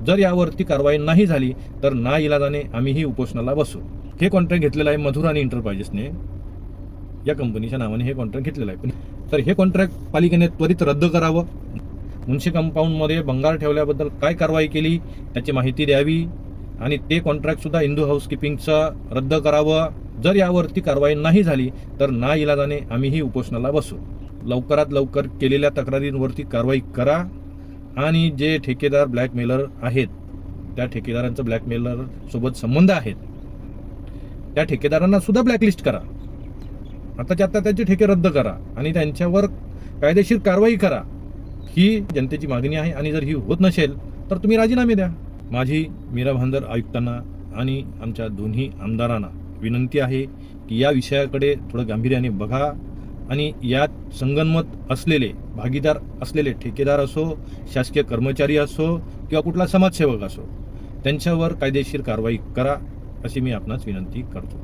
जर यावरती कारवाई नाही झाली तर नाइलाजाने आम्हीही उपोषणाला बसू. हे कॉन्ट्रॅक्ट घेतलेलं आहे मधुराणी एंटरप्राइजेसने, या कंपनीच्या नावाने हे कॉन्ट्रॅक्ट घेतलेलं आहे. तर हे कॉन्ट्रॅक्ट पालिकेने त्वरित रद्द करावं. मुन्शी कंपाऊंडमध्ये भंगार ठेवल्याबद्दल काय कारवाई केली त्याची माहिती द्यावी आणि ते कॉन्ट्रॅक्टसुद्धा इंदू हाऊसकीपिंगचं रद्द करावं. जर यावरती कारवाई नाही झाली तर नाइलाजाने आम्हीही उपोषणाला बसू. लवकरात लवकर केलेल्या तक्रारींवरती कारवाई करा आणि जे ठेकेदार ब्लॅकमेलर आहेत, त्या ठेकेदारांचं ब्लॅकमेलर सोबत संबंध आहेत, त्या ठेकेदारांना सुद्धा ब्लॅकलिस्ट करा. आताच्या आता त्यांचे ठेके रद्द करा आणि त्यांच्यावर कायदेशीर कारवाई करा. ही जनतेची मागणी आहे आणि जर ही होत नसेल तर तुम्ही राजीनामे द्या. माझी मीरा भांदर आयुक्तांना आणि आमच्या दोन्ही आमदारांना विनंती आहे की या विषयाकडे थोडं गांभीर्याने बघा आणि यात संगनमत असलेले, भागीदार असलेले ठेकेदार असो, शासकीय कर्मचारी असो किंवा कुठला समाजसेवक असो, त्यांच्यावर कायदेशीर कारवाई करा अशी मी आपणास विनंती करतो.